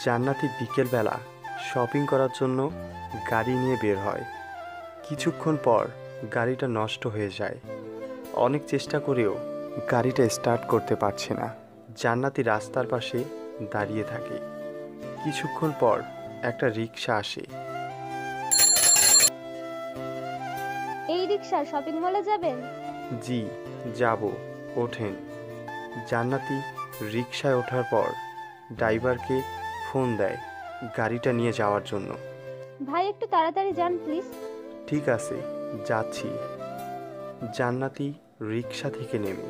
জান্নাতি বিকেলবেলা শপিং করার জন্য গাড়ি নিয়ে বের হয়। কিছুক্ষণ পর গাড়িটা নষ্ট হয়ে যায়। অনেক চেষ্টা করেও গাড়িটা স্টার্ট করতে পারছে না। জান্নাতি রাস্তার পাশে দাঁড়িয়ে থাকে। কিছুক্ষণ পর একটা রিক্সা আসে। এই রিক্সা শপিং মলে যাবেন? জি যাব, ওঠেন। জান্নাতি রিক্সায় ওঠার পর ড্রাইভারকে ফোন দেয় গাড়িটা নিয়ে যাওয়ার জন্য। ভাই একটু তাড়াতাড়ি যান প্লিজ। ঠিক আছে, যাচ্ছি। জান্নাতি রিক্সা থেকে নেমে।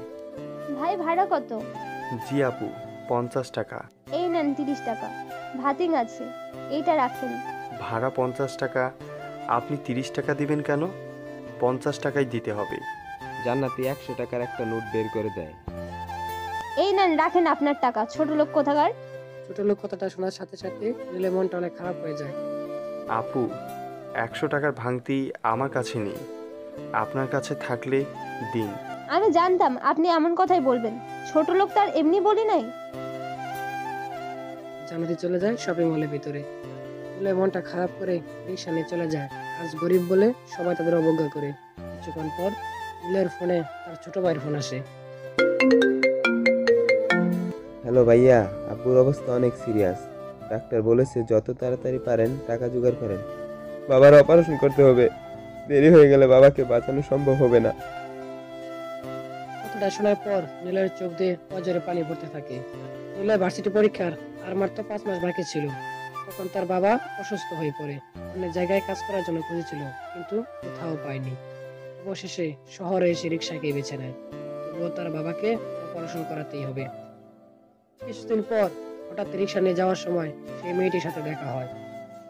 ভাই ভাড়া কত? জি আপু, 50 টাকা। এই নেন 30 টাকা, ভাতিং আছে, এইটা রাখেন। ভাড়া 50 টাকা, আপনি 30 টাকা দিবেন কেন? 50 টাকাই দিতে হবে। জান্নাতি 100 টাকার একটা নোট বের করে দেয়। এই নেন রাখেন আপনার টাকা, ছোট লোক কোথাকার। ছোট লোক কথাটা শোনার সাথে সাথে নীলে মনটা অনেক খারাপ হয়ে যায়। আপু, 100 টাকার ভাঙতি আমার কাছে নেই, আপনার কাছে থাকলে দিন। আমি জানতাম আপনি এমন কথাই বলবেন, ছোট লোক তার এমনি বলি নাই। জান্নাতি চলে যায় শপিং মলের ভিতরে। নীলে মনটা খারাপ করে রিক্সা নিয়ে চলে যায়। আজ গরিব বলে সবাই তাদের অবজ্ঞা করে। কিছুক্ষণ পর নীলের ফোনে তার ছোট ভাইয়ের ফোন আসে। হ্যালো ভাইয়া, আব্বুর অবস্থা অনেক সিরিয়াস। ডাক্তার বলেছে যত তাড়াতাড়ি পারেন টাকা জোগাড় করেন। বাবার অপারেশন করতে হবে, দেরি হয়ে গেলে বাবাকে বাঁচানো সম্ভব হবে না। কথাটা শোনার পর নীলের চোখ দিয়ে অজরে পানি পড়তে থাকে। নীলের ভার্সিটি পরীক্ষার আর মাত্র 5 মাস বাকি ছিল। তখন তার বাবা অসুস্থ হয়ে পড়ে। অনেক জায়গায় কাজ করার জন্য খুঁজেছিল, কিন্তু কোথাও পায়নি। অবশেষে শহরে এসে রিক্সাকে বেছে নেয়। তবুও তার বাবাকে অপারেশন করাতেই হবে। কিছুদিন পর হঠাৎ রিক্সা নিয়ে যাওয়ার সময় সেই মেয়েটির সাথে দেখা হয়।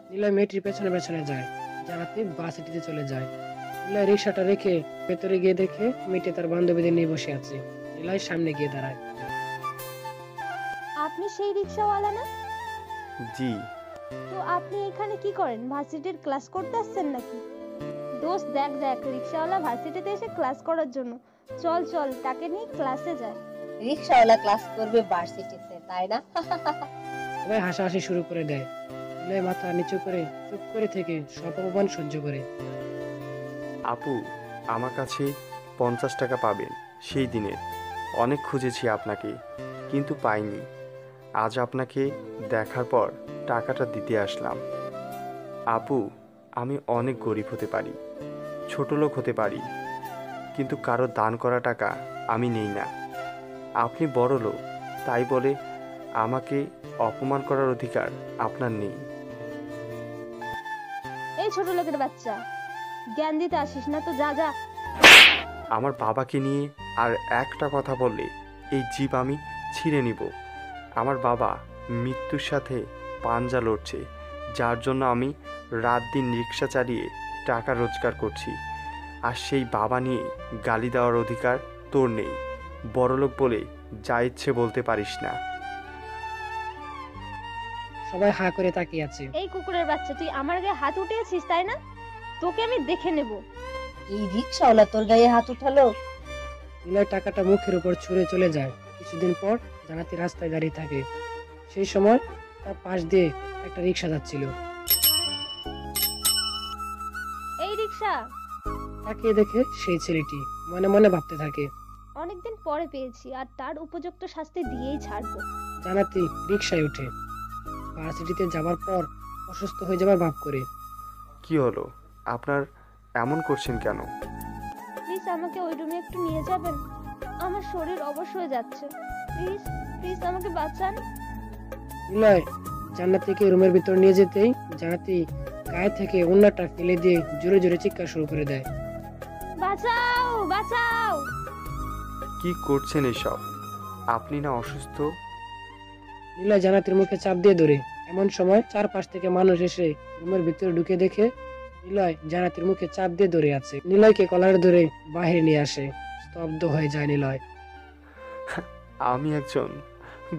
নীলয় মেয়েটির পেছনে পেছনে যায়। জান্নাতি ভার্সিটিতে চলে যায়। নীলয় রিক্সাটা রেখে ভেতরে গিয়ে দেখে মেয়েটি তার বান্ধবীদের নিয়ে বসে আছে। নীলয় সামনে গিয়ে দাঁড়ায়। আপনি সেই রিক্সাওয়ালা না? জি। তো আপনি এখানে কি করেন? ভার্সিটির ক্লাস করতে আসছেন নাকি? দোস্ত দেখ দেখ, রিক্সাওয়ালা ভার্সিটিতে এসে ক্লাস করার জন্য। চল চল, তাকে নিয়ে ক্লাসে যায়। রিক্সাওয়ালা ক্লাস করবে ভার্সিটিতে, তাই না? সবাই হাসাহাসি শুরু করে দেয়। নীলয় মাথা নিচু করে চুপ করে থেকে সব অপমান সহ্য করে। আপু, আমার কাছে 50 টাকা পাবেন সেই দিনের। অনেক খুঁজেছি আপনাকে, কিন্তু পাইনি। আজ আপনাকে দেখার পর টাকাটা দিতে আসলাম। আপু, আমি অনেক গরিব হতে পারি, ছোট লোক হতে পারি, কিন্তু কারো দান করা টাকা আমি নেই না। আপনি বড় লোক, তাই বলে আমাকে অপমান করার অধিকার আপনার নেই। এই ছোট লোকের বাচ্চা, জ্ঞান দিতে আসিস না তো, যা যা। আমার বাবাকে নিয়ে আর একটা কথা বললে এই জীব আমি ছিঁড়ে নিব। আমার বাবা মৃত্যুর সাথে পাঞ্জা লড়ছে, যার জন্য আমি রাত দিন রিক্সা চালিয়ে টাকা রোজগার করছি। আর সেই বাবা নিয়ে গালি দেওয়ার অধিকার তোর নেই। বড়লোক বলে যা ইচ্ছে বলতে পারিস না। সবাই হা করে তাকিয়ে আছে। এই কুকুরের বাচ্চা, তুই আমার গায়ে হাত উঠিয়েছিস তাই না? তোকে আমি দেখে নেব। এই রিক্সাওয়ালা তোর গায়ে হাত উঠালো? নীলয় টাকাটা মুখের উপর ছুঁড়ে চলে যায়। কিছুদিন পর জান্নাতি রাস্তায় দাঁড়িয়ে থাকে। সেই সময় তার পাশ দিয়ে একটা রিক্সা যাচ্ছিল। এই রিক্সা, তাকিয়ে দেখে সেই ছেলেটি মনে মনে ভাবতে থাকে, অনেকদিন পরে পেয়েছি, আর তার উপযুক্ত শাস্তি দিয়েই ছাড়বো। জান্নাতি রিক্সায় উঠে ভার্সিটিতে যাবার পর অসুস্থ হয়ে যাবার ভাব করে। কি হলো আপনার, এমন করছেন কেন? প্লিজ আমাকে ওই রুমে একটু নিয়ে যাবেন, আমার শরীর অবশ হয়ে যাচ্ছে। প্লিজ প্লিজ আমাকে বাঁচান। নীলয় জান্নাতিকে রুমের ভিতর নিয়ে যেতেই জান্নাতি গায়ে থেকে ওড়নাটা ফেলে দিয়ে জোরে জোরে চিৎকার শুরু করে দেয়। বাঁচাও বাঁচাও। কি করছেন এসব? আপনি না অসুস্থ? নীলয় জান্নাতির মুখে চাপ দিয়ে ধরে। এমন সময় চারপাশ থেকে মানুষ এসে রুমের ভিতরে ঢুকে দেখে নীলয় জান্নাতির মুখে চাপ দিয়ে ধরে আছে। নীলয়কে কলার ধরে বাহিরে নিয়ে আসে। স্তব্ধ হয়ে যায় নীলয়। আমি একজন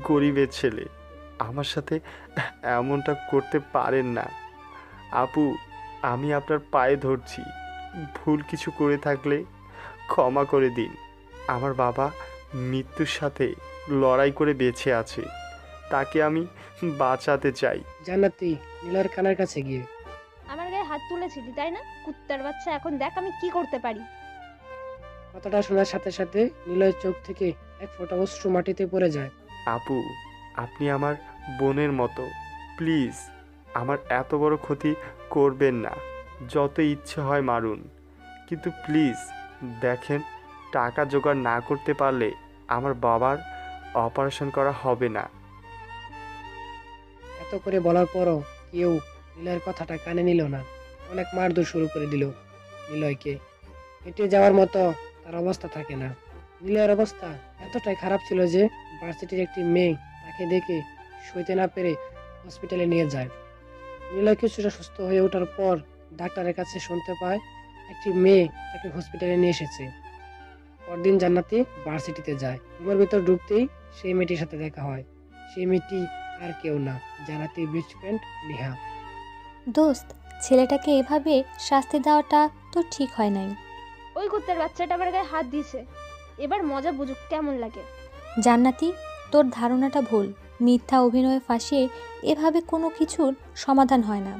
গরিবের ছেলে, আমার সাথে এমনটা করতে পারেন না। আপু, আমি আপনার পায়ে ধরছি, ভুল কিছু করে থাকলে ক্ষমা করে দিন। আমার বাবা মৃত্যুর সাথে লড়াই করে বেঁচে আছে, তাকে আমি বাঁচাতে চাই। জান্নাতি নীলয়ের কানের কাছে গিয়ে, আমার গায়ে হাত তুলেছিলি তাই না? কুত্তার বাচ্চা, এখন দেখ আমি কি করতে পারি। কথাটা শোনার সাথে সাথে নীলয়ের চোখ থেকে এক ফোঁটা অশ্রু মাটিতে পড়ে যায়। আপু, আপনি আমার বোনের মতো, প্লিজ আমার এত বড় ক্ষতি করবেন না। যত ইচ্ছে হয় মারুন, কিন্তু প্লিজ দেখেন, টাকা জোগাড় না করতে পারলে আমার বাবার অপারেশন করা হবে না। এত করে বলার পরও কেউ নিলয়ের কথাটা কানে নিল না। অনেক মারধর শুরু করে দিল নিলয়কে। হেঁটে যাওয়ার মতো তার অবস্থা থাকে না। নিলয়ের অবস্থা এতটাই খারাপ ছিল যে ভার্সিটির একটি মেয়ে তাকে দেখে সইতে না পেরে হসপিটালে নিয়ে যায়। নিলয় কিছুটা সুস্থ হয়ে ওঠার পর ডাক্তারের কাছে শুনতে পায় একটি মেয়ে তাকে হসপিটালে নিয়ে এসেছে। পরদিন জান্নাতি ভার্সিটিতে যায়। রুমের ভিতর ঢুকতেই সেই মেয়েটির সাথে দেখা হয়। সেই মেয়েটি আর কেউ না, জান্নাতির বেস্ট ফ্রেন্ড নিহা। দোস্ত, ছেলেটাকে এভাবে শাস্তি দেওয়াটা তো ঠিক হয় নাই। ওই কুত্তার বাচ্চাটা আমার গায়ে হাত দিয়েছে, এবার মজা বুঝুক কেমন লাগে। জান্নাতি, তোর ধারণাটা ভুল। মিথ্যা অভিনয়ে ফাঁসিয়ে এভাবে কোনো কিছুর সমাধান হয় না।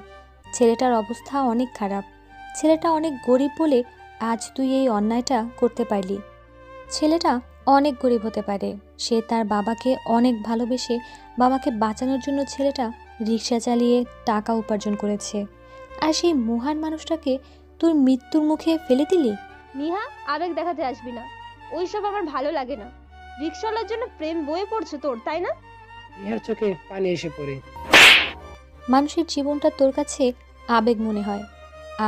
ছেলেটার অবস্থা অনেক খারাপ। ছেলেটা অনেক গরিব বলে আজ তুই এই অন্যায়টা করতে পারলি। ছেলেটা অনেক গরিব হতে পারে, সে তার বাবাকে অনেক ভালোবেসে বাবাকে বাঁচানোর জন্য ছেলেটা রিক্সা চালিয়ে টাকা উপার্জন করেছে, আর সেই মহান মানুষটাকে তুই মৃত্যুর মুখে ফেলে দিলি। নিহা, আবেগ দেখাতে আসবি না, ওইসব আমার ভালো লাগে না। রিক্সাওয়ালার জন্য প্রেম বয়ে পড়ছে তোর, তাই না? নিহার চোখে পানি এসে পড়ে। মানুষের জীবনটা তোর কাছে আবেগ মনে হয়।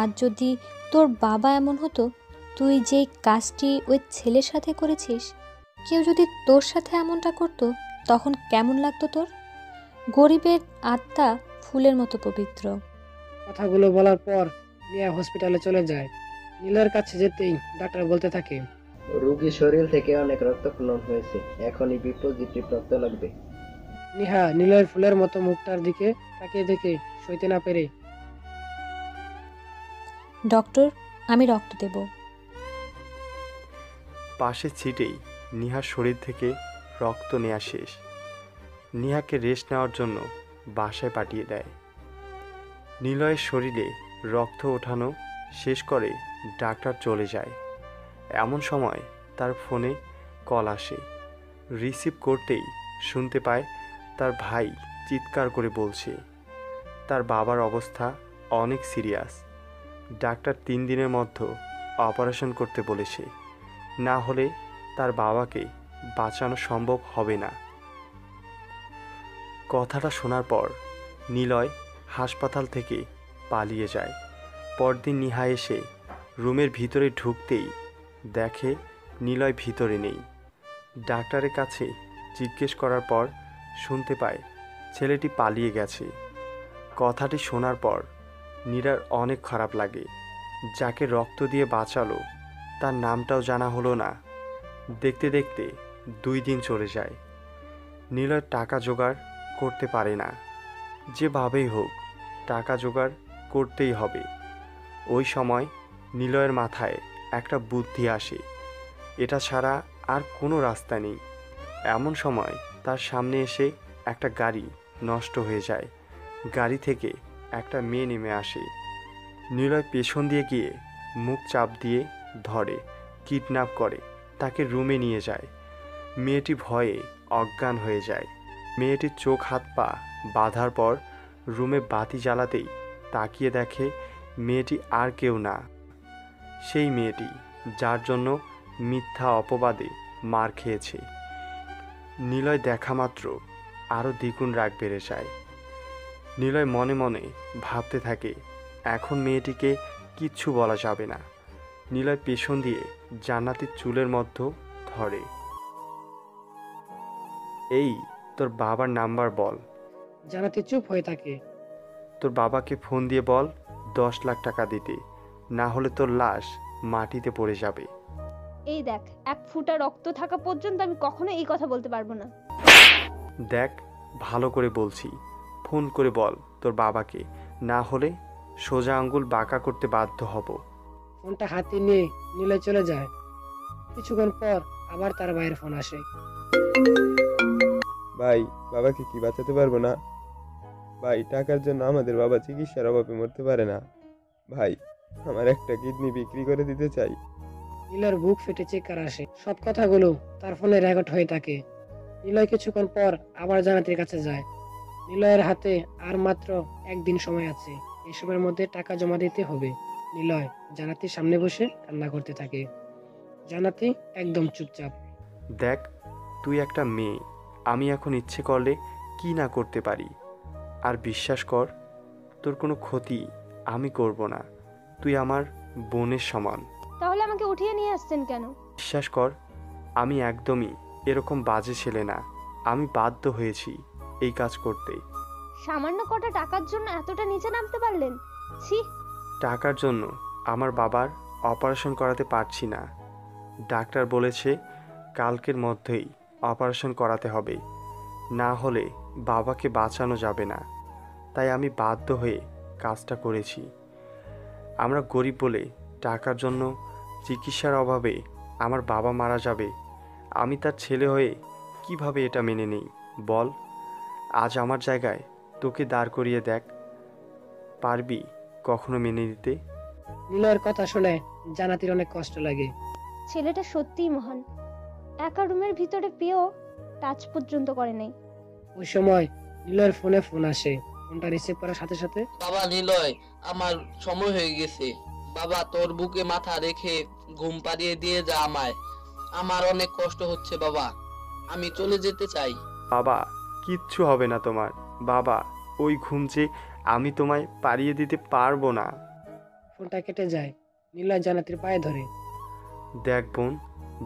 আজ যদি তোর বাবা এমন হতো, তুই যে কাজটি ওই ছেলের সাথে করেছিস, কেউ যদি তোর সাথে এমনটা করতো তখন কেমন লাগতো তোর? গরিবের আত্মা ফুলের মতো পবিত্র। কথাগুলো বলার পর নিহা হসপিটালে চলে যায়। নীলয়ের কাছে যেতেই ডাক্তার বলতে থাকে, রোগীর শরীর থেকে অনেক রক্তক্ষরণ হয়েছে, এখনই পজিটিভ রক্ত লাগবে। নিহা নীলয়ের ফুলের মতো মুখটার দিকে তাকিয়ে দেখে সইতে না পেরে, ডক্টর, আমি রক্ত দেব। পাশের সিটেই নিহার শরীর থেকে রক্ত নেওয়া শেষ। নিহাকে রেস্ট নেওয়ার জন্য বাসায় পাঠিয়ে দেয়। নিলয়ের শরীরে রক্ত ওঠানো শেষ করে ডাক্তার চলে যায়। এমন সময় তার ফোনে কল আসে। রিসিভ করতেই শুনতে পায় তার ভাই চিৎকার করে বলছে তার বাবার অবস্থা অনেক সিরিয়াস। ডাক্তার 3 দিনের মধ্যে অপারেশন করতে বলেছে, না হলে তার বাবাকে বাঁচানো সম্ভব হবে না। কথাটা শোনার পর নিলয় হাসপাতাল থেকে পালিয়ে যায়। পরদিন নিহা এসে রুমের ভিতরে ঢুকতেই দেখে নিলয় ভিতরে নেই। ডাক্তারের কাছে জিজ্ঞেস করার পর শুনতে পায় ছেলেটি পালিয়ে গেছে। কথাটি শোনার পর নীরার অনেক খারাপ লাগে। যাকে রক্ত দিয়ে বাঁচালো তার নামটাও জানা হলো না। দেখতে দেখতে 2 দিন চলে যায়। নিলয় টাকা জোগাড় করতে পারে না। যেভাবেই হোক টাকা জোগাড় করতেই হবে। ওই সময় নিলয়ের মাথায় একটা বুদ্ধি আসে, এটা ছাড়া আর কোনো রাস্তা নেই। এমন সময় তার সামনে এসে একটা গাড়ি নষ্ট হয়ে যায়। গাড়ি থেকে একটা মেয়ে নেমে আসে। নিলয় পেছন দিয়ে গিয়ে মুখ চাপ দিয়ে ধরে, কিডন্যাপ করে, তাকে রুমে নিয়ে যায়। মেয়েটি ভয়ে অজ্ঞান হয়ে যায়। মেয়েটির চোখ হাত পা বাঁধার পর রুমে বাতি জ্বালাতেই তাকিয়ে দেখে মেয়েটি আর কেউ না, সেই মেয়েটি যার জন্য মিথ্যা অপবাদে মার খেয়েছে। নিলয় দেখা মাত্র আরও দ্বিগুণ রাগ বেড়ে যায়। নিলয় মনে মনে ভাবতে থাকে এখন মেয়েটিকে কিচ্ছু বলা যাবে না। নিলয় পেছন দিয়ে জান্নাতির চুলের মধ্যে ধরে, এই তোর বাবার নাম্বার বল। জান্নাতি চুপ হয়ে থাকে। তোর বাবাকে ফোন দিয়ে বল 10 লাখ টাকা দিতে, না হলে তোর লাশ মাটিতে পড়ে যাবে। এই দেখ, 1 ফোঁটা রক্ত থাকা পর্যন্ত আমি কখনো এই কথা বলতে পারবো না। দেখ ভালো করে বলছি, ফোন করে বল তোর বাবাকে, না হলে সোজা আঙ্গুল বাঁকা করতে বাধ্য হব। ফোনটা হাতে নিয়ে নিলয় চলে যায়। কিছুক্ষণ পর আবার তার ভাইয়ের ফোন আসে। ভাই, বাবাকে কি বাঁচাতে পারবো না? ভাই, টাকার জন্য আমাদের বাবা চিকিৎসার অভাবে মরতে পারে না। ভাই, আমার একটা কিডনি বিক্রি করে দিতে চাই। নিলয়ের বুক ফেটে চিৎকার আসে। সব কথাগুলো তার ফোনে রেকর্ড হয়ে থাকে। নিলয় কিছুক্ষণ পর আবার জান্নাতের কাছে যায়। নিলয়ের হাতে আর মাত্র একদিন সময় আছে। এসবের মধ্যে টাকা জমা দিতে হবে। নিলয় জান্নাতের সামনে বসে কান্না করতে থাকে। জান্নাতি একদম চুপচাপ। দেখ, তুই একটা মেয়ে, আমি এখন ইচ্ছে করলে কি না করতে পারি। আর বিশ্বাস কর, তোর কোনো ক্ষতি আমি করব না। তুই আমার বোনের সমান। তাহলে আমাকে উঠিয়ে নিয়ে আসছেন কেন? বিশ্বাস কর, আমি একদমই এরকম বাজে ছেলে না। আমি বাধ্য হয়েছি এই কাজ করতে। সামান্য কটা টাকার জন্য এতটা নিচে নামতে পারলেন? ছি। টাকার জন্য আমার বাবার অপারেশন করাতে পারছি না। ডাক্তার বলেছে কালকের মধ্যেই অপারেশন করাতে হবে, না হলে বাবাকে বাঁচানো যাবে না। তাই আমি বাধ্য হয়ে কাজটা করেছি। আমরা গরিব বলে টাকার জন্য চিকিৎসার অভাবে আমার বাবা মারা যাবে। আমি তার ছেলে হয়ে কিভাবে এটা মেনে নেই বল? আজ আমার জায়গায় তোকে দাঁড় করিয়ে দেখ, পারবি কখনো মেনে নিতে? নিলয়ের কথা শুনে জান্নাতির অনেক কষ্ট লাগে। ছেলেটা সত্যিই মহান। একা রুমের ভিতরে পেয়েও টাচ পর্যন্ত করে নাই। ওই সময় নিলয়ের ফোনে ফোন আসে। ফোনটা রিসিভ করার সাথে সাথে, বাবা নিলয়, আমার সময় হয়ে গেছে। বাবা, তোর বুকে মাথা রেখে ঘুম পাড়িয়ে দিয়ে যা আমায়। আমার অনেক কষ্ট হচ্ছে বাবা, আমি চলে যেতে চাই। বাবা, কিচ্ছু হবে না তোমার। বাবা, ওই ঘুম যে আমি তোমায় পাড়িয়ে দিতে পারবো না। ফোনটা কেটে যায়। নিলয় জান্নাতির পায়ে ধরে। দেখ বোন,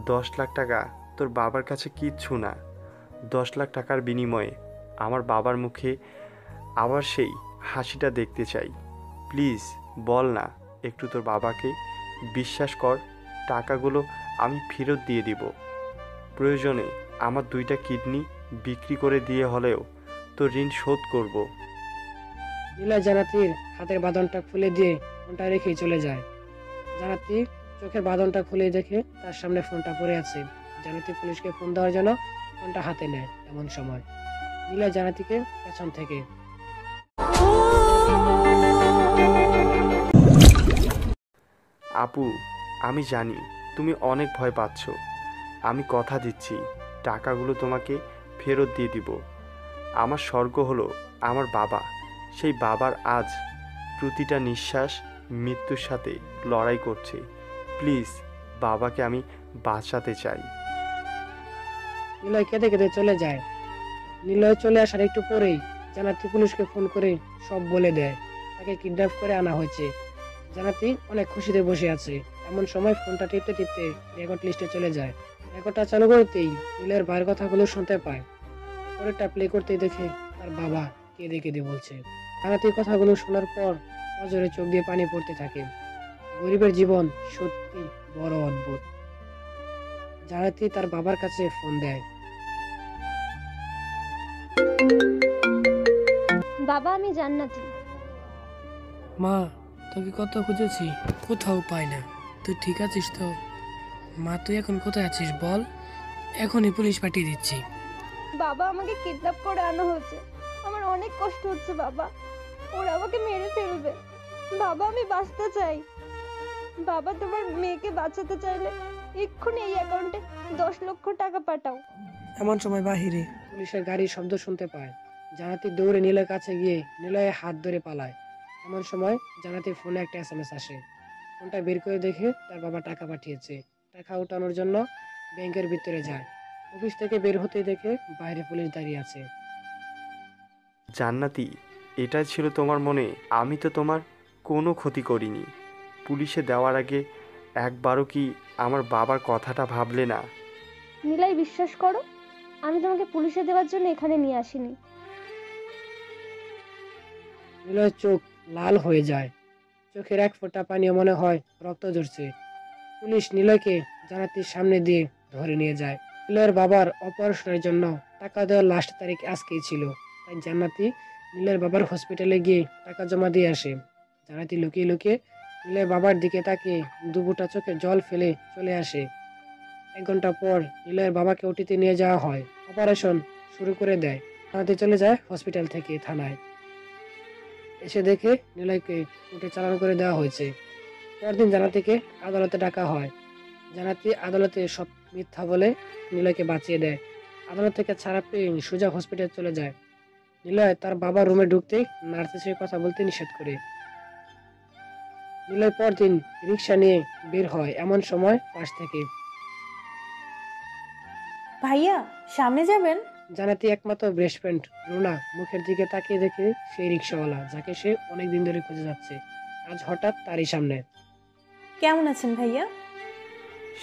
10 লাখ টাকা তোর বাবার কাছে কিচ্ছু না। 10 লাখ টাকার বিনিময়ে আমার বাবার মুখে আবার সেই হাসিটা দেখতে চাই। প্লিজ বল না একটু তোর বাবাকে। বিশ্বাস কর, টাকাগুলো আমি ফেরত দিয়ে দিব। প্রয়োজনে আমার 2টা কিডনি বিক্রি করে দিয়ে হলেও তোর ঋণ শোধ করব। নিলয় জান্নাতির হাতের বাঁধনটা খুলে দিয়ে ফোনটা রেখেই চলে যায়। জান্নাতি চোখের বাঁধনটা খুলে দেখে তার সামনে ফোনটা পড়ে আছে। জান্নাতি পুলিশকে ফোন দেওয়ার জন্য ফোনটা হাতে নেয়। এমন সময় নিলয় জান্নাতিকে পেছন থেকে, আপু, আমি জানি তুমি অনেক ভয় পাচ্ছ। আমি কথা দিচ্ছি টাকাগুলো তোমাকে ফেরত দিয়ে দিব। আমার স্বর্গ হলো আমার বাবা। সেই বাবার আজ প্রতিটা নিঃশ্বাস মৃত্যুর সাথে লড়াই করছে। প্লিজ, বাবাকে আমি বাঁচাতে চাই। নিলয় কেঁদে কেঁদে চলে যায়। নিলয় চলে আসার একটু পরেই জান্নাতি পুলিশকে ফোন করে সব বলে দেয়। তাকে কিডন্যাপ করে আনা হয়েছে। জান্নাতি অনেক খুশিতে বসে আছে। এমন সময় ফোনটা টিপতে টিপতে রেকর্ড লিস্টে চলে যায়। রেকর্ডটা চালু করতেই নিলয়ের ভাইয়ের কথাগুলো শুনতে পায়। পরেরটা প্লে করতেই দেখে তার বাবা কেঁদে কেঁদে বলছে। জান্নাতির কথাগুলো শোনার পর অজরে চোখ দিয়ে পানি পড়তে থাকে। গরিবের জীবন সত্যি বড় অদ্ভুত। জান্নাতি তার বাবার কাছে ফোন দেয়। বাবা, আমি জান্নাতি। মা, তোকে কত খুঁজেছি, কোথাও পাই না। তুই ঠিক আছিস তো? মা, তুই এখন কোথায় আছিস বল? এখনই পুলিশ পাঠিয়ে দিচ্ছি। বাবা, আমাকে কিডন্যাপ করে আনা হয়েছে। আমার অনেক কষ্ট হচ্ছে বাবা। ওরা আমাকে মেরে ফেলবে। বাবা, আমি বাঁচতে চাই। বাবা, তোমার মেয়েকে বাঁচাতে চাইলে এক্ষুনি এই অ্যাকাউন্টে 10 লক্ষ টাকা পাঠাও। এমন সময় বাহিরে পুলিশের গাড়ির শব্দ শুনতে পায়। জান্নাতি দৌড়ে নিলয়ের কাছে গিয়ে নিলয়ের হাত ধরে পালায়। এমন সময় জান্নাতির ফোনে একটা এসএমএস আসে। ফোনটা বের করে দেখে তার বাবা টাকা পাঠিয়েছে। টাকা উঠানোর জন্য ব্যাংকের ভিতরে যায়। অফিস থেকে বের হতেই দেখে বাইরে পুলিশ দাঁড়িয়ে আছে। জান্নাতি, এটাই ছিল তোমার মনে? আমি তো তোমার কোনো ক্ষতি করিনি। পুলিশে দেওয়ার আগে একবারও কি আমার বাবার কথাটা ভাবলে না? নিলয়, বিশ্বাস করো, আমি তোমাকে পুলিশে দেওয়ার জন্য এখানে নিয়ে আসিনি। নিলয়ের চোখ লাল হয়ে যায়। চোখের এক ফোঁটা পানিও মনে হয় রক্ত ঝরছে। পুলিশ নিলয়কে জান্নাতির সামনে দিয়ে ধরে নিয়ে যায়। নিলয়ের বাবার অপারেশনের জন্য টাকা দেওয়ার লাস্ট তারিখ আজকেই ছিল। তাই জান্নাতি নিলয়ের বাবার হসপিটালে গিয়ে টাকা জমা দিয়ে আসে। জান্নাতি লুকিয়ে লুকিয়ে নিলয়ের বাবার দিকে তাকিয়ে দুপুরটা চোখে জল ফেলে চলে আসে। 1 ঘন্টা পর নিলয়ের বাবাকে ওটিতে নিয়ে যাওয়া হয়। অপারেশন শুরু করে দেয়। জানাতি চলে যায় হসপিটাল থেকে থানায়। এসে দেখে নিলয়কে কোর্টে চালান করে দেওয়া হয়েছে। পরদিন জানাতিকে আদালতে ডাকা হয়। জানাতি আদালতে সব মিথ্যা বলে নিলয়কে বাঁচিয়ে দেয়। আদালত থেকে ছাড়া পেয়ে সোজা হসপিটাল চলে যায়। নিলয় তার বাবার রুমে ঢুকতেই নার্স এসে কথা বলতে নিষেধ করে। নিলয় পরদিন রিক্সা নিয়ে বের হয়। এমন সময় পাশ থেকে ভাইয়া সামনে যাবেন? জানাতি একমাত্র বেস্ট ফ্রেন্ড রুনা মুখের দিকে তাকিয়ে দেখে সেই রিক্সাওয়ালা যাকে সে অনেকদিন ধরে খুঁজে যাচ্ছে আজ হঠাৎ তারই সামনে। কেমন আছেন ভাইয়া?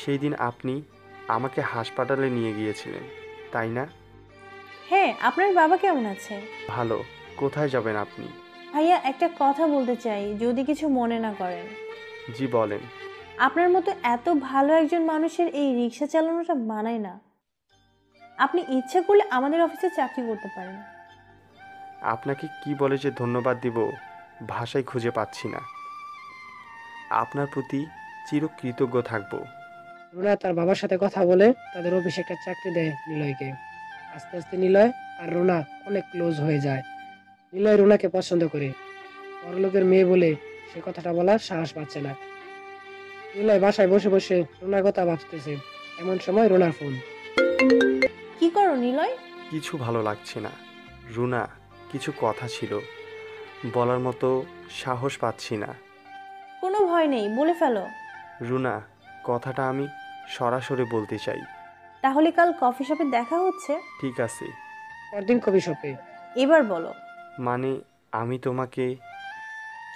সেই দিন আপনি আমাকে হাসপাতালে নিয়ে গিয়েছিলেন, তাই না? হ্যাঁ, আপনার বাবা কেমন আছে? ভালো। কোথায় যাবেন আপনি? ভাইয়া একটা কথা বলতে চাই, যদি কিছু মনে না করেন। জি বলেন। আপনার মতো এত ভালো একজন মানুষের এই রিক্সা চালানোটা মানায় না। আপনি ইচ্ছা করলে আমাদের অফিসে চাকরি করতে পারেন। আপনাকে কি বলে যে ধন্যবাদ দিব ভাষায় খুঁজে পাচ্ছি না। আপনার প্রতি চিরকৃতজ্ঞ থাকব। রুনা তার বাবার সাথে কথা বলে তাদের অফিসে একটা চাকরি দেয় নিলয়কে। আস্তে আস্তে নিলয় আর রুনা অনেক ক্লোজ হয়ে যায়। নিলয় রুনাকে পছন্দ করে। বড়লোকের মেয়ে বলে সে কথাটা বলার সাহস পাচ্ছে না। নিলয় বাসায় বসে বসে রুনার কথা ভাবতেছে। এমন সময় রুনার ফোন। কি করো নিলয়? কিছু ভালো লাগছে না রুনা, কিছু কথা ছিল, বলার মতো সাহস পাচ্ছি না। কোনো ভয় নেই, বলে ফেলো। রুনা, কথাটা আমি সরাসরি বলতে চাই। তাহলে কাল কফি শপে দেখা হচ্ছে? ঠিক আছে। পরদিন কফি শপে। এবার বলো। মানে আমি তোমাকে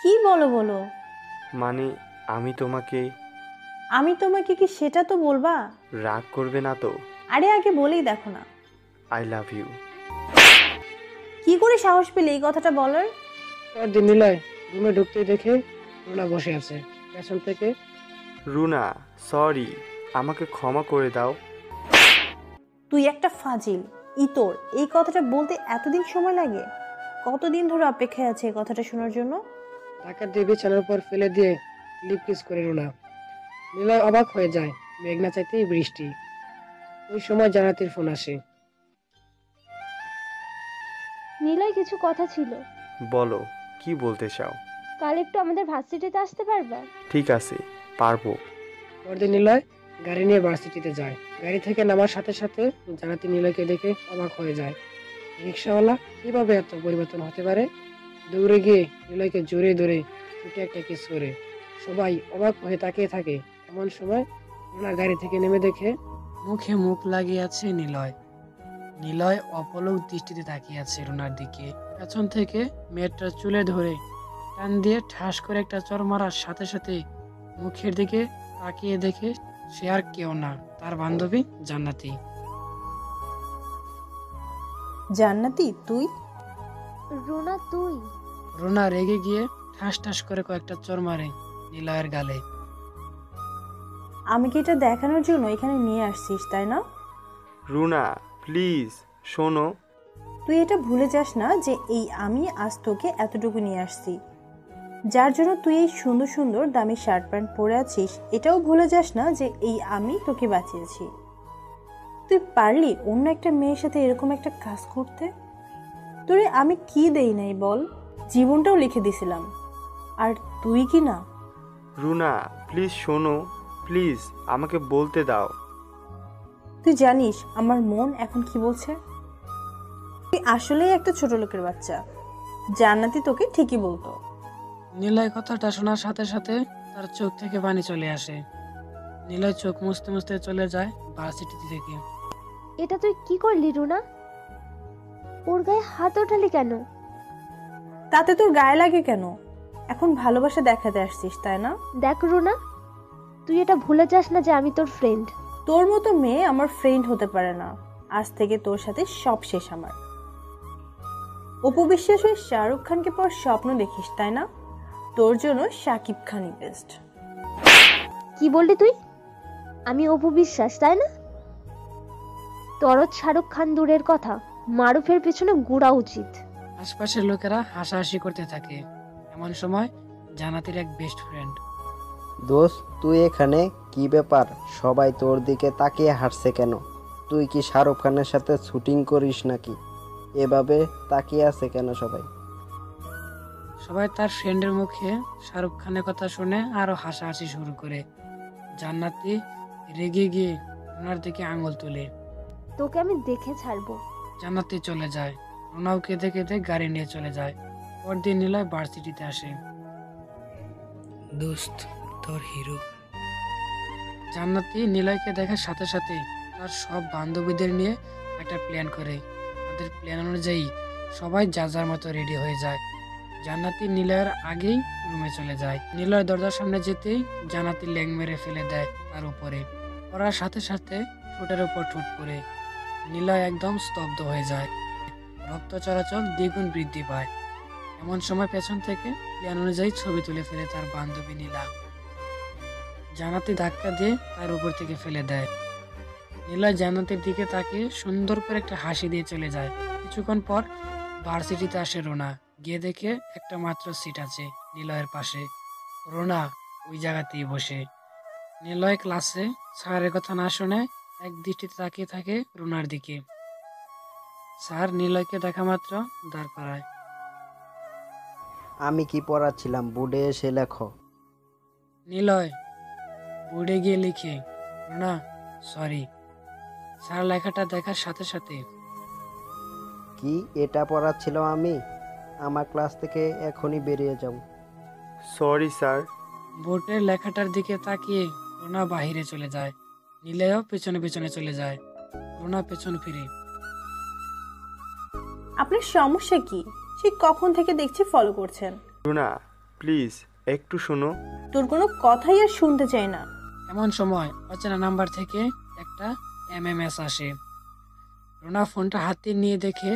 কি বলো বলো? মানে আমি তোমাকে আমি তোমাকে কি সেটা তো বলবা? রাগ করবে না তো? আরে আগে বলেই দেখো না। I love you. কি করে সাহস পেলে এই কথাটা বলার? পরদিন নিলয় রুমে ঢুকতেই দেখে রুনা বসে আছে। পেছন থেকে, রুনা সরি, আমাকে ক্ষমা করে দাও। তুই একটা ফাজিল ইতর, এই কথাটা বলতে এতদিন সময় লাগে? কতদিন ধরে অপেক্ষায় আছে এই কথাটা শোনার জন্য? ধাক্কা দিয়ে বিছানার উপর ফেলে দিয়ে লিপ কিস করে রুনা। নিলয় অবাক হয়ে যায়। মেঘনা চাইতেই বৃষ্টি। ওই সময় জানাতির ফোন আসে। নিলয়, কিছু কথা ছিল। বলো, কি বলতে চাও? কাল একটু আমাদের ভার্সিটিতে আসতে পারবা? ঠিক আছে, পারবো। পরদিন নিলয় গাড়ি নিয়ে ভার্সিটিতে যায়। গাড়ি থেকে নামার সাথে সাথে জানাতি নিলয়কে দেখে অবাক হয়ে যায়। রিক্সাওয়ালা কিভাবে এত পরিবর্তন হতে পারে? দৌড়ে গিয়ে নিলয়কে জোরে ধরে ছুটে একটা কিস করে। সবাই অবাক হয়ে তাকিয়ে থাকে। এমন সময় রুনা গাড়ি থেকে নেমে দেখে মুখে মুখ লাগিয়ে আছে নিলয়। নিলয় অপলক দৃষ্টিতে তাকিয়ে আছে রুনার দিকে। পেছন থেকে মেয়েটার চুলে ধরে টান দিয়ে ঠাস করে একটা চড় মারার সাথে সাথে মুখের দিকে তাকিয়ে দেখে সে আর কেউ না, তার বান্ধবী জান্নাতি। জান্নাতি তুই? রুনা তুই? রুনা রেগে গিয়ে ঠাস ঠাস করে কয়েকটা চড় মারে নিলয়ের গালে। আমি কি এটা দেখানোর জন্য এখানে নিয়ে আসছিস, তাই না? রুনা প্লিজ শোনো। তুই এটা ভুলে যাস না যে এই আমি আজ তোকে এতটুকু নিয়ে আসছি, যার জন্য তুই এই সুন্দর সুন্দর দামি শার্ট প্যান্ট পরে আছিস। এটাও ভুলে যাস না যে এই আমি তোকে বাঁচিয়েছি। তুই পারলি অন্য একটা মেয়ের সাথে এরকম একটা কাজ করতে? তোরে আমি কি দেই নাই বল? জীবনটাও লিখে দিছিলাম, আর তুই কি না? রুনা প্লিজ শোনো, প্লিজ আমাকে বলতে দাও। তুই জানিস আমার মন এখন কি বলছে? তুই আসলেই একটা ছোট লোকের বাচ্চা। জান্নাতি তোকে ঠিকই বলতো। নিলয় কথাটা শোনার সাথে সাথে তার চোখ থেকে পানি চলে আসে। নিলয় চোখ মুছতে মুছতে চলে যায় ভার্সিটি থেকে। এটা তুই কি করলি রুনা? ওর গায়ে হাত ওঠালি কেন? তাতে তোর গায়ে লাগে কেন? এখন ভালোবাসা দেখাতে আসছিস, তাই না? দেখ রুনা, তুই এটা ভুলে যাস না যে আমি তোর ফ্রেন্ড। তোর মতো মেয়ে আমার ফ্রেন্ড হতে পারে না। আজ থেকে তোর সাথে সব শেষ আমার। অপু বিশ্বাস হয়ে শাহরুখ খানকে পর স্বপ্ন দেখিস, তাই না? তোর জন্য শাকিব খানই বেস্ট। কি বললি তুই? আমি অপু বিশ্বাস, তাই না? তরত শাহরুখ খান দূরের কথা, মারুফের পেছনে ঘোরা উচিত। আশপাশের লোকেরা হাসাহাসি করতে থাকে। এমন সময় জানাতির এক বেস্ট ফ্রেন্ড। দোস্ত, তুই এখানে? কি ব্যাপার? সবাই তোর দিকে তাকিয়ে হাসছে কেন? তুই কি শাহরুখ খানের সাথে শুটিং করিস নাকি? এভাবে তাকিয়ে আছে কেন সবাই? সবাই তার ফ্রেন্ডের মুখে শাহরুখ খানের কথা শুনে আরো হাসাহাসি শুরু করে। জান্নাতি রেগে গিয়ে রুনার দিকে আঙুল তুলে। তোকে আমি দেখে ছাড়বো। জান্নাতি চলে যায়। রুনাও কেঁদে কেঁদে গাড়ি নিয়ে চলে যায়। পরদিন নিলয় ভার্সিটিতে আসে। দোস্ত, তোর হিরো। জান্নাতি নিলয়কে দেখার সাথে সাথে তার সব বান্ধবীদের নিয়ে একটা প্ল্যান করে। তাদের প্ল্যান অনুযায়ী সবাই যার যার মতো রেডি হয়ে যায়। জান্নাতি নিলয়ের আগেই রুমে চলে যায়। নিলয় দরজার সামনে যেতেই জান্নাতি ল্যাং মেরে ফেলে দেয় তার উপরে। পড়ার সাথে সাথে ঠোঁটের উপর ঠোঁট পড়ে নিলয় একদম স্তব্ধ হয়ে যায়। রক্ত চলাচল দ্বিগুণ বৃদ্ধি পায়। এমন সময় পেছন থেকে প্ল্যান অনুযায়ী ছবি তুলে ফেলে তার বান্ধবী নীলা। জান্নাতি ধাক্কা দিয়ে তার উপর থেকে ফেলে দেয়। নিলয় জান্নাতের দিকে তাকিয়ে সুন্দর করে একটা হাসি দিয়ে চলে যায়। কিছুক্ষণ পর ভার্সিটিতে আসে রুনা। গিয়ে দেখে একটা মাত্র সিট আছে নিলয়ের পাশে। রুনা ওই জায়গাতেই বসে। নিলয় ক্লাসে স্যারের কথা না শুনে এক দৃষ্টিতে তাকিয়ে থাকে রুনার দিকে। স্যার নিলয়কে দেখা মাত্র দাঁড় করায়। আমি কি পড়াচ্ছিলাম, বোর্ডে এসে লেখো। নিলয় বোর্ডে গিয়ে লিখে, রুনা সরি। স্যার লেখাটা দেখার সাথে সাথে, কি এটা পড়াচ্ছিল আমি? আমার ক্লাস থেকে এখনই বেরিয়ে যাও। Sorry sir. বোর্ডের লেখাটার দিকে তাকিয়ে রুনা বাহিরে চলে যায়। নিলয়ও পেছনে পেছনে চলে যায়। রুনা পেছন ফিরে, আপনার সমস্যা কি? সে কখন থেকে দেখছি ফলো করছেন। রুনা প্লিজ একটু শোনো। তোর কোনো কথাই আর শুনতে চাই না। এমন সময় অচেনা নাম্বার থেকে একটা এমএমএস আসে। রুনা ফোনটা হাতে নিয়ে দেখে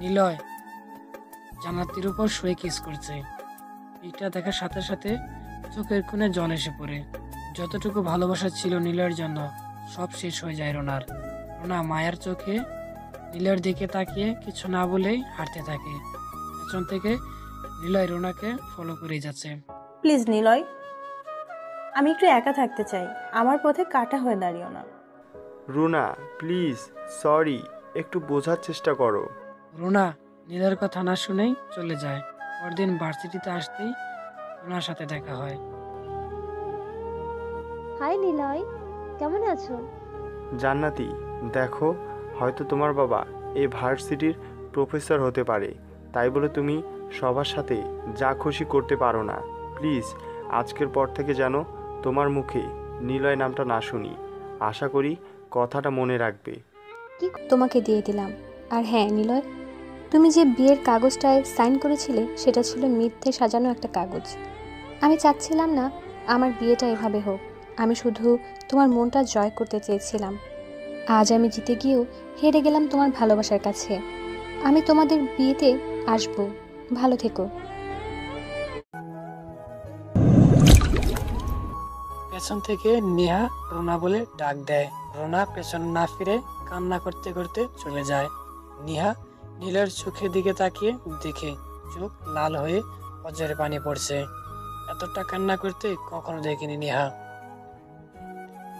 নিলয় জান্নাতির উপর শুয়ে কিস করছে। এটা দেখার সাথে সাথে চোখের কোণে জল এসে পড়ে। যতটুকু ভালোবাসা ছিল নিলয়ের জন্য সব শেষ হয়ে যায় রুনার। রুনা মায়ার চোখে নিলয়ের দিকে তাকিয়ে কিছু না বলেই হাঁটতে থাকে। পেছন থেকে নিলয় রুনাকে ফলো করে যাচ্ছে। প্লিজ নিলয়, আমি একটু একা থাকতে চাই। আমার পথে কাটা হয়ে দাঁড়িও না। রুনা প্লিজ সরি, একটু বোঝার চেষ্টা করো। রুনা নিলয়ের কথা না শুনেই চলে যায়। পরদিন ভার্সিটিতে আসতেই রুনার সাথে দেখা হয়। হাই নিলয়, কেমন আছো? জান্নাতি দেখো, হয়তো তোমার বাবা এই ভার্সিটির প্রফেসর হতে পারে, তাই বলে তুমি সবার সাথে যা খুশি করতে পারো না। প্লিজ আজকের পর থেকে যেন তোমার মুখে নিলয় নামটা না শুনি। আশা করি কথাটা মনে রাখবে। কি তোমাকে দিয়ে দিলাম। আর হ্যাঁ নিলয়, তুমি যে বিয়ের কাগজটায় সাইন করেছিলে সেটা ছিল মিথ্যে সাজানো একটা কাগজ। আমি চাচ্ছিলাম না আমার বিয়েটা এভাবে হোক। আমি শুধু তোমার মনটা জয় করতে চেয়েছিলাম। আজ আমি জিতে গিয়েও হেরে গেলাম তোমার ভালোবাসার কাছে। আমি তোমাদের বিয়েতে আসবো। ভালো থেকো। পেছন থেকে নেহা রুনা বলে ডাক দেয়। রুনা পেছন না ফিরে কান্না করতে করতে চলে যায়। নেহা নীলের চোখের দিকে তাকিয়ে দেখে চোখ লাল হয়ে অজরে পানি পড়ছে। এতটা কান্না করতে কখনো দেখিনি নেহা।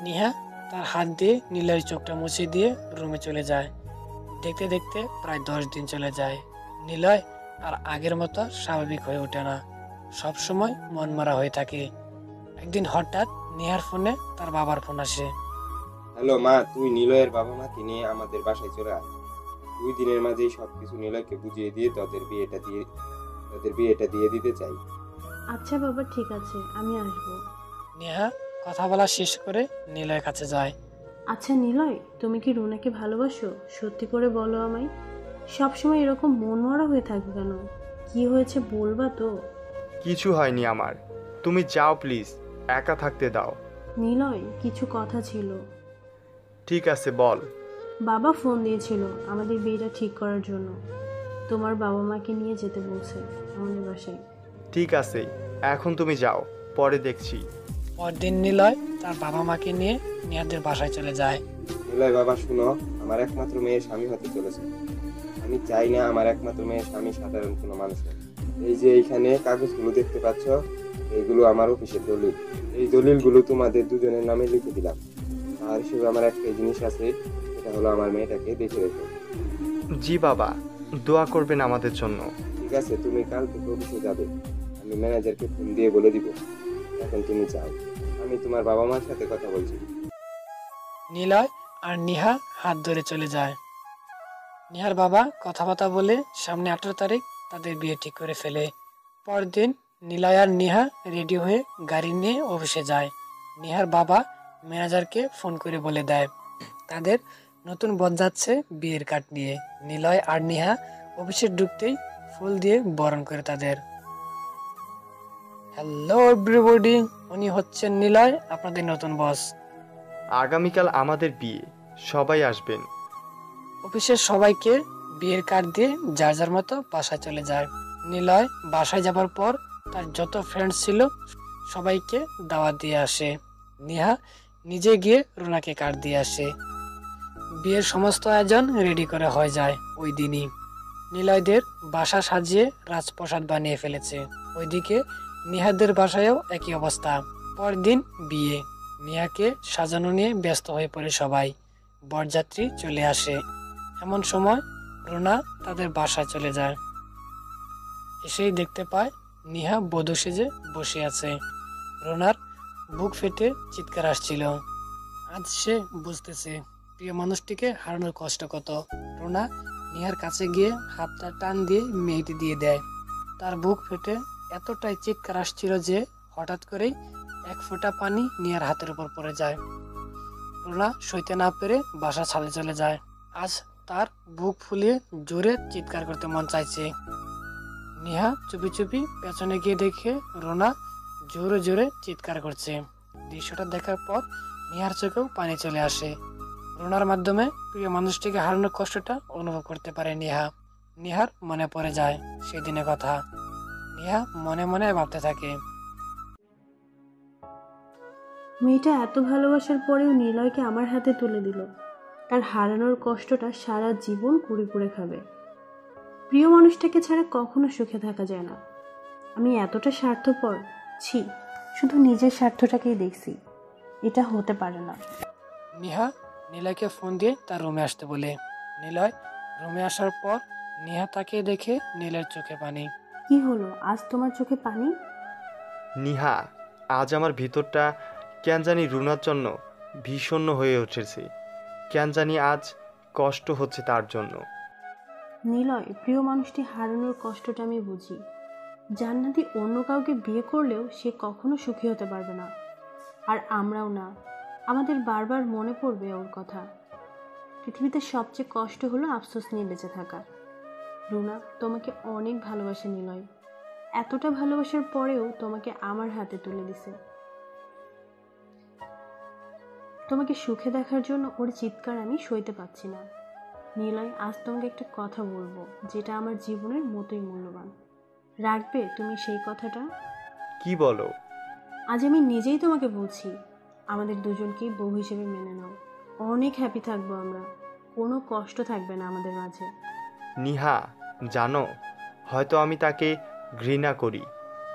নেহা তার হাত দিয়ে নীলের চোখটা মুছে দিয়ে রুমে চলে যায়। দেখতে দেখতে প্রায় 10 দিন চলে যায়। নিলয় আর আগের মতো স্বাভাবিক হয়ে ওঠে না, সবসময় মনমরা হয়ে থাকে। একদিন হঠাৎ নেহার ফোনে তার বাবার ফোন আসে। হ্যালো মা, তুই নিলয়ের বাবা মাকে নিয়ে আমাদের বাসায় চলে আয়। 2 দিনের মাঝেই সবকিছু নিলয়কে বুঝিয়ে দিয়ে তাদের বিয়েটা দিয়ে দিতে চাই। আচ্ছা বাবা, ঠিক আছে, আমি আসবো। নেহা কথা বলা শেষ করে নিলয়ের কাছে যায়। আচ্ছা নিলয়, তুমি কি রুনাকে ভালোবাসো? সত্যি করে বলো আমায়। সবসময় এরকম মন মরা হয়ে থাকবে কেন? কি হয়েছে বলবা তো? কিছু হয়নি আমার, তুমি যাও প্লিজ, একা থাকতে দাও। নিলয়, কিছু কথা ছিল। ঠিক আছে বল। বাবা ফোন দিয়েছিল আমাদের বিয়েটা ঠিক করার জন্য। তোমার বাবা মাকে নিয়ে যেতে বলছে আমাদের বাসায়। ঠিক আছে, এখন তুমি যাও, পরে দেখছি। পরদিন নিলয় তার বাবা মাকে নিয়ে নেহাদের বাসায় চলে যায়। নিলয় বাবা শুনো, আমার একমাত্র মেয়ের স্বামী হতে চলেছে। আমি চাই না আমার একমাত্র মেয়ের স্বামী সাধারণ কোনো মানুষ হোক। এই যে এইখানে কাগজগুলো দেখতে পাচ্ছ, এইগুলো আমার অফিসের দলিল। এই দলিলগুলো তোমাদের দুজনের নামে লিখে দিলাম। আর শুধু আমার একটাই জিনিস আছে, সেটা হলো আমার মেয়েটাকে দেখে রেখো। জি বাবা, দোয়া করবেন আমাদের জন্য। ঠিক আছে, তুমি কাল থেকে অফিসে যাবে। আমি ম্যানেজারকে ফোন দিয়ে বলে দিব। এখন তুমি যাও, আমি তোমার বাবা মার সাথে কথা বলছি। নিলয় আর নিহা হাত ধরে চলে যায়। নিহার বাবা কথাবার্তা বলে সামনে 18 তারিখ তাদের বিয়ে ঠিক করে ফেলে। পরদিন নিলয় আর নিহা রেডি হয়ে গাড়ি নিয়ে অফিসে যায়। নিহার বাবা ম্যানেজারকে ফোন করে বলে দেয় তাদের নতুন বর যাচ্ছে বিয়ের কার্ড নিয়ে। নিলয় আর নিহা অফিসে ঢুকতেই ফুল দিয়ে বরণ করে তাদের। হ্যালো এভরিবডি, উনি হচ্ছেন নিলয়, আপনাদের নতুন বস। আগামীকাল আমাদের বিয়ে, সবাই আসবেন। অফিসের সবাইকে বিয়ের কার্ড দিয়ে যার যার মতো বাসায় চলে যায়। নিলয় বাসায় যাবার পর তার যত ফ্রেন্ডস ছিল সবাইকে দাওয়াত দিয়ে আসে। নিহা নিজে গিয়ে রুনাকে কার্ড দিয়ে আসে। বিয়ের সমস্ত আয়োজন রেডি করে হয়ে যায় ওই দিনই। নিলয়দের বাসা সাজিয়ে রাজপ্রাসাদ বানিয়ে ফেলেছে। ওইদিকে নিহাদের বাসায়ও একই অবস্থা। পরদিন বিয়ে। নিহাকে সাজানো নিয়ে ব্যস্ত হয়ে পড়ে সবাই। বরযাত্রী চলে আসে। এমন সময় রুনা তাদের বাসায় চলে যায়। এসেই দেখতে পায় নিহা বধূ সেজে বসে আছে। রুনার বুক ফেটে চিৎকার আসছিল। আজ সে বুঝতেছে প্রিয় মানুষটিকে হারানোর কষ্ট কত। রুনা নিহার কাছে গিয়ে হাতটা টান দিয়ে মেয়েটি দিয়ে দেয়। তার বুক ফেটে এতটাই চিৎকার আসছিল যে হঠাৎ করেই এক ফোঁটা পানি নিহার হাতের উপর পড়ে যায়। রুনা সইতে না পেরে বাসা ছাদে চলে যায়। আজ তার বুক ফুলিয়ে জোরে চিৎকার করতে মন চাইছে। নিহা চুপি চুপি পেছনে গিয়ে দেখে রুনা জোরে জোরে চিৎকার করছে। দৃশ্যটা দেখার পর নিহার চোখেও পানি চলে আসে। রুনার মাধ্যমে প্রিয় মানুষটিকে হারানোর কষ্টটা অনুভব করতে পারে নিহা। নিহার মনে পড়ে যায় সেদিনের কথা। নিহা মনে মনে ভাবতে থাকে, মেয়েটা এত ভালোবাসার পরেও নিলয়কে আমার হাতে তুলে দিল। তার হারানোর কষ্টটা সারা জীবন কুড়ে কুড়ে খাবে। প্রিয় মানুষটাকে ছাড়া কখনো সুখে থাকা যায় না। আমি এতটা স্বার্থপর, ছি, শুধু নিজের স্বার্থটাকেই দেখছি। এটা হতে পারে না। নিহা নিলয়কে ফোন দিয়ে তার রুমে আসতে বলে। নিলয় রুমে আসার পর নিহা তাকে দেখে নিলয়ের চোখে পানি। কি হলো, আজ তোমার চোখে পানি? নিহা, আজ আমার ভিতরটা কেন জানি রুনার জন্য ভীষণ হয়ে উঠেছে। কেন জানি আজ কষ্ট হচ্ছে তার জন্য। নিলয়, প্রিয় মানুষটি হারানোর কষ্টটা আমি বুঝি। জান্নাতি অন্য কাউকে বিয়ে করলেও সে কখনো সুখী হতে পারবে না, আর আমরাও না। আমাদের বারবার মনে পড়বে ওর কথা। পৃথিবীতে সবচেয়ে কষ্ট হলো আফসোস নিয়ে বেঁচে থাকা। রুনা তোমাকে অনেক ভালোবাসে নিলয়। এতটা ভালোবাসার পরেও তোমাকে আমার হাতে তুলে দিছে। তোমাকে সুখে দেখার জন্য ওর চিৎকার আমি সইতে পারছি না। নিলয়, আজ তোমাকে একটা কথা বলবো যেটা আমার জীবনের মতোই মূল্যবান। রাখবে তুমি সেই কথাটা? কি বলো? আজ আমি নিজেই তোমাকে বলছি, আমাদের দুজনকেই বউ হিসেবে মেনে নাও। অনেক হ্যাপি থাকবো আমরা, কোনো কষ্ট থাকবে না আমাদের মাঝে। নিহা, জানো, হয়তো আমি তাকে ঘৃণা করি,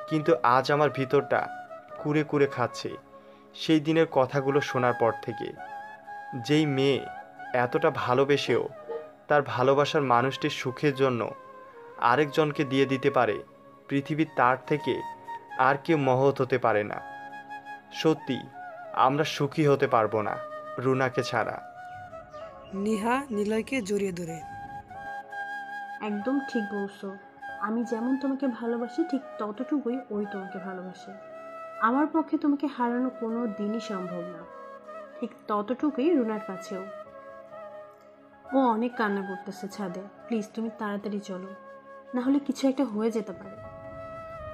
কিন্তু আজ আমার ভিতরটা কুরে কুরে খাচ্ছে সেই দিনের কথাগুলো শোনার পর থেকে। যেই মেয়ে এতটা ভালোবেসেও তার ভালোবাসার মানুষটির সুখের জন্য আরেকজনকে দিয়ে দিতে পারে, পৃথিবীর তার থেকে আর কেউ মহৎ হতে পারে না। সত্যি আমরা সুখী হতে পারবো না রুনাকে ছাড়া। নিহা নিলয়কে জড়িয়ে ধরে। একদম ঠিক বলছো। আমি যেমন তোমাকে ভালোবাসি ঠিক ততটুকুই ওই তোমাকে ভালোবাসে। আমার পক্ষে তোমাকে হারানো কোনো দিনই সম্ভব না, ঠিক ততটুকুই রুনার কাছেও। ও অনেক কান্না করতেছে ছাদে। প্লিজ তুমি তাড়াতাড়ি চলো, না হলে কিছু একটা হয়ে যেতে পারে।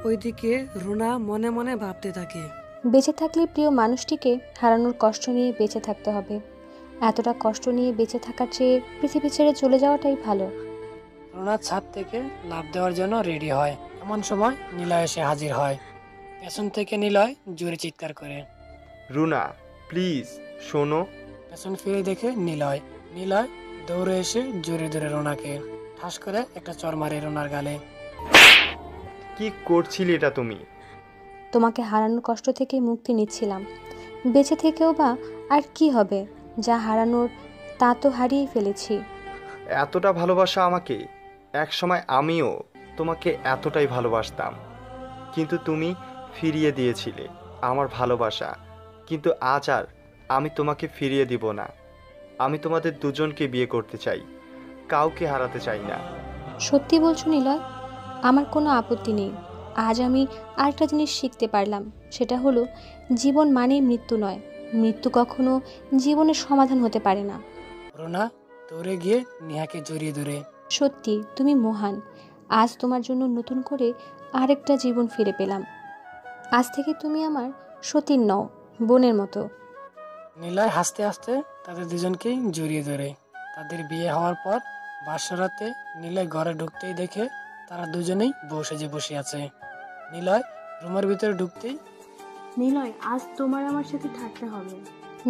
ওইদিকে রুনা মনে মনে ভাবতে থাকে, বেঁচে থাকলে প্রিয় মানুষটিকে হারানোর কষ্ট নিয়ে বেঁচে থাকতে হবে। এতটা কষ্ট নিয়ে বেঁচে থাকার চেয়ে পৃথিবী ছেড়ে চলে যাওয়াটাই ভালো। রুনা ছাদ থেকে লাফ দেওয়ার জন্য রেডি হয়। এমন সময় নিলয় এসে হাজির হয়। পেছন থেকে নিলয় জোরে চিৎকার করে, রুনা প্লিজ শোনো। পেছন ফিরে দেখে নিলয়। নিলয় দৌড়ে এসে জোরে জোরে রুনাকে ঠাস করে একটা চর মারে রুনার গালে। কি করছিলে এটা তুমি? তোমাকে হারানোর কষ্ট থেকে মুক্তি নিচ্ছিলাম। বেঁচে থেকেও বা আর কি হবে? যা হারানোর তা তো হারিয়ে ফেলেছি। এতটা ভালোবাসা আমাকে? একসময় আমিও তোমাকে এতটাই ভালোবাসতাম, কিন্তু তুমি ফিরিয়ে দিয়েছিলে আমার ভালোবাসা। কিন্তু আজ আর আমি তোমাকে ফিরিয়ে দিব না। আমি তোমাদের দুজনকে বিয়ে করতে চাই, কাউকে হারাতে চাই না। সত্যি বলছো নিলয়? আমার কোনো আপত্তি নেই। আজ আমি আরেকটা জিনিস শিখতে পারলাম, সেটা হলো জীবন মানেই মৃত্যু নয়। মৃত্যু কখনো জীবনের সমাধান হতে পারে না। রুনা দৌড়ে গিয়ে নেহাকে জড়িয়ে ধরে। সত্যি তুমি মহান। আজ তোমার জন্য নতুন করে আরেকটা জীবন ফিরে পেলাম। আজ থেকে তুমি আমার সতীন নও, বোনের মতো। নিলয় হাসতে হাসতে তাদের দুজনকেই জড়িয়ে ধরে। তাদের বিয়ে হওয়ার পর বাসরাতে নিলয় ঘরে ঢুকতেই দেখে তারা দুজনেই বউ সেজে বসে আছে। নিলয় রুমের ভিতরে ঢুকতেই, নিলয়, আজ তোমার আমার সাথে থাকতে হবে।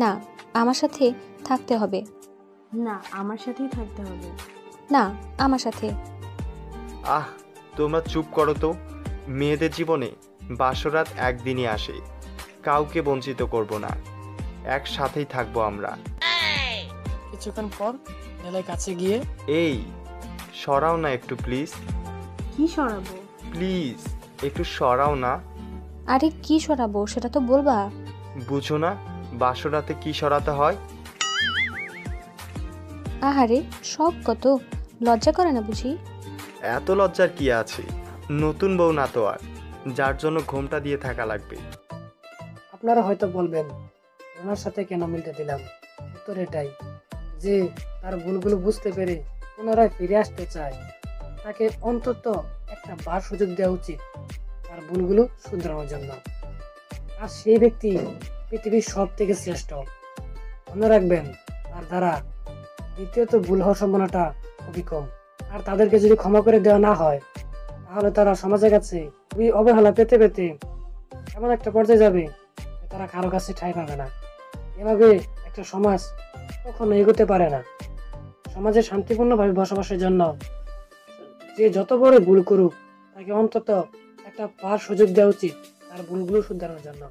না, আমার সাথে থাকতে হবে। না, আমার সাথেই থাকতে হবে। না, আমার সাথে। আহ, তোমরা চুপ করো তো। মেয়েদের জীবনে বাসরাত একদিনই আসে, কাউকে বঞ্চিত করব না। একসাথেই থাকবো আমরা। কিছুক্ষণ পর নিলয় কাছে গিয়ে, এই সরাও না একটু প্লিজ। কি সরাবো? প্লিজ একটু সরাও না। আরে কি সরাবো সেটা তো বলবা। বুঝো না বাসরাতে কি সরাতে হয়? আহারে, শখ কত! লজ্জা করে না বুঝি? এত লজ্জার কি আছে? নতুন বউ না তো আর, যার জন্য ঘোমটা দিয়ে থাকা লাগবে। আপনারা হয়তো বলবেন রুনার সাথে কেন মিলতে দিলাম। উত্তর এটাই যে তার ভুলগুলো বুঝতে পেরে পুনরায় ফিরে আসতে চায়। তাকে অন্তত একটা বার সুযোগ দেওয়া উচিত তার ভুলগুলো শুধরানোর জন্য। আর সেই ব্যক্তি পৃথিবীর সব থেকে শ্রেষ্ঠ। মনে রাখবেন, তার দ্বারা দ্বিতীয়ত ভুল হওয়ার সম্ভাবনাটা খুবই কম। আর তাদেরকে যদি ক্ষমা করে দেওয়া না হয়, তাহলে তারা সমাজের কাছে খুবই অবহেলা পেতে পেতে এমন একটা পর্যায়ে যাবে যে তারা কারো কাছে ঠাঁই পাবে না। এভাবে একটা সমাজ কখনো এগোতে পারে না। সমাজে শান্তিপূর্ণভাবে বসবাসের জন্য যে যত বড় ভুল করুক, তাকে অন্তত একটা পার সুযোগ দেওয়া উচিত তার ভুলগুলো শুধরানোর জন্য।